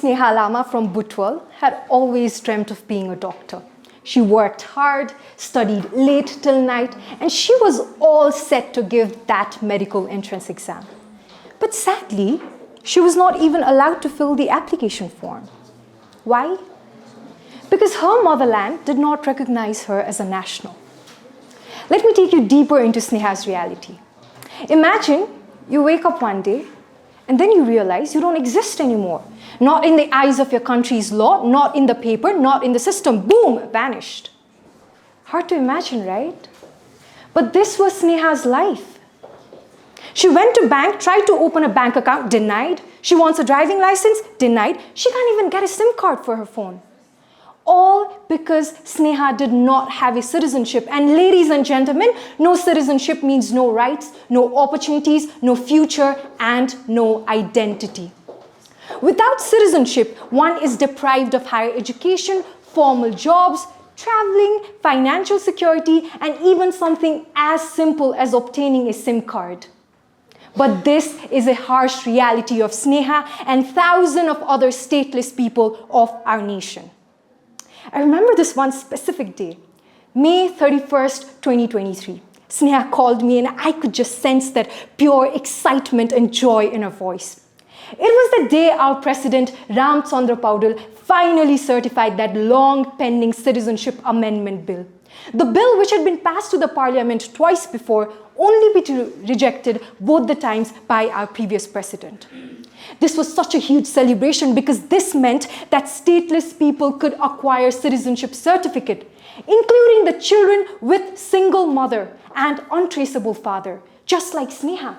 Sneha Lama from Butwal had always dreamt of being a doctor. She worked hard, studied late till night, and she was all set to give that medical entrance exam. But sadly, she was not even allowed to fill the application form. Why? Because her motherland did not recognize her as a national. Let me take you deeper into Sneha's reality. Imagine you wake up one day and then you realize you don't exist anymore. Not in the eyes of your country's law, not in the paper, not in the system. Boom, vanished. Hard to imagine, right? But this was Sneha's life. She went to bank, tried to open a bank account, denied. She wants a driving license, denied. She can't even get a SIM card for her phone. All because Sneha did not have a citizenship. And ladies and gentlemen, no citizenship means no rights, no opportunities, no future, and no identity. Without citizenship, one is deprived of higher education, formal jobs, traveling, financial security, and even something as simple as obtaining a SIM card. But this is a harsh reality of Sneha and thousands of other stateless people of our nation. I remember this one specific day, May 31st, 2023. Sneha called me and I could just sense that pure excitement and joy in her voice. It was the day our President Ramchandra Paudel finally certified that long-pending Citizenship Amendment Bill. The bill, which had been passed to the Parliament twice before, only be rejected both the times by our previous President. This was such a huge celebration because this meant that stateless people could acquire citizenship certificate, including the children with single mother and untraceable father, just like Sneha.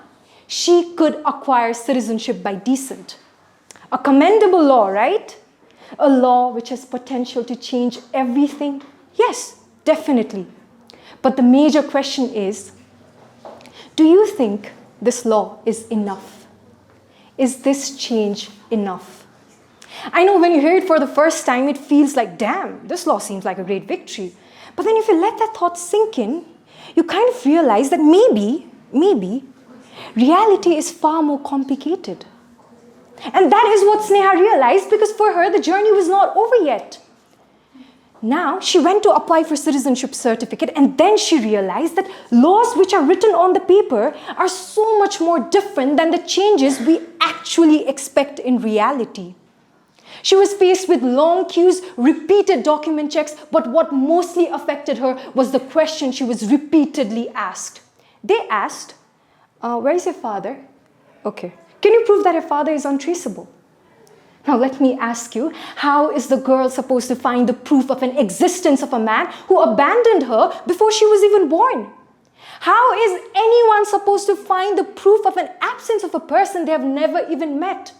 She could acquire citizenship by descent. A commendable law, right? A law which has potential to change everything? Yes, definitely. But the major question is, do you think this law is enough? Is this change enough? I know when you hear it for the first time, it feels like, damn, this law seems like a great victory. But then if you let that thought sink in, you kind of realize that maybe, reality is far more complicated. And that is what Sneha realized, because for her, the journey was not over yet. Now, she went to apply for citizenship certificate, and then she realized that laws which are written on the paper are so much more different than the changes we actually expect in reality. She was faced with long queues, repeated document checks, but what mostly affected her was the question she was repeatedly asked. They asked, where is your father? Okay. Can you prove that her father is untraceable? Now let me ask you, how is the girl supposed to find the proof of an existence of a man who abandoned her before she was even born? How is anyone supposed to find the proof of an absence of a person they have never even met?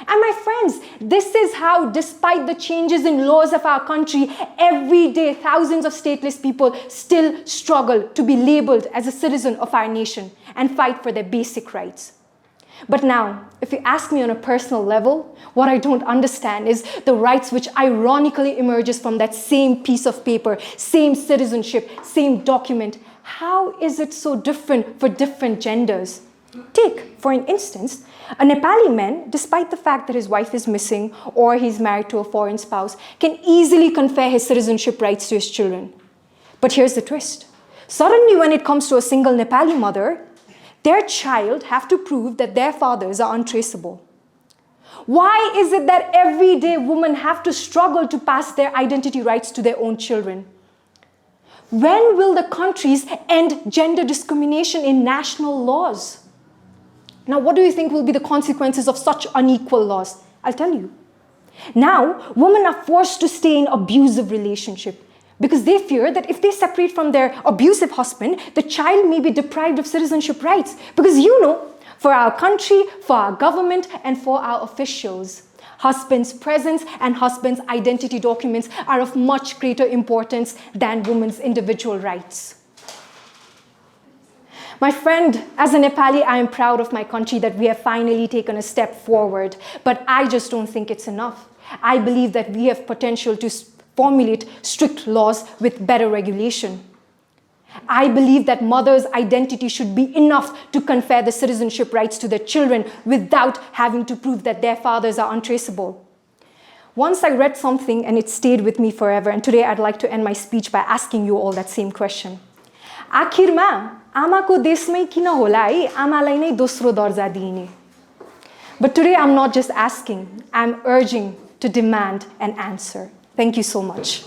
And my friends, this is how, despite the changes in laws of our country, every day thousands of stateless people still struggle to be labeled as a citizen of our nation and fight for their basic rights. But now, if you ask me on a personal level, what I don't understand is the rights which ironically emerges from that same piece of paper, same citizenship, same document. How is it so different for different genders? Take, for an instance, a Nepali man, despite the fact that his wife is missing or he's married to a foreign spouse, can easily confer his citizenship rights to his children. But here's the twist. Suddenly, when it comes to a single Nepali mother, their child have to prove that their fathers are untraceable. Why is it that everyday women have to struggle to pass their identity rights to their own children? When will the countries end gender discrimination in national laws? Now, what do you think will be the consequences of such unequal laws? I'll tell you. Now, women are forced to stay in abusive relationships, because they fear that if they separate from their abusive husband, the child may be deprived of citizenship rights. Because for our country, for our government, and for our officials, husband's presence and husband's identity documents are of much greater importance than women's individual rights. My friend, as a Nepali, I am proud of my country that we have finally taken a step forward, but I just don't think it's enough. I believe that we have potential to formulate strict laws with better regulation. I believe that mother's identity should be enough to confer the citizenship rights to their children without having to prove that their fathers are untraceable. Once I read something and it stayed with me forever, and today I'd like to end my speech by asking you all that same question. आखिरमा आमाको देशमै किन होला है आमालाई नै दोस्रो दर्जा दिइने? But today I'm not just asking, I'm urging to demand an answer. Thank you so much.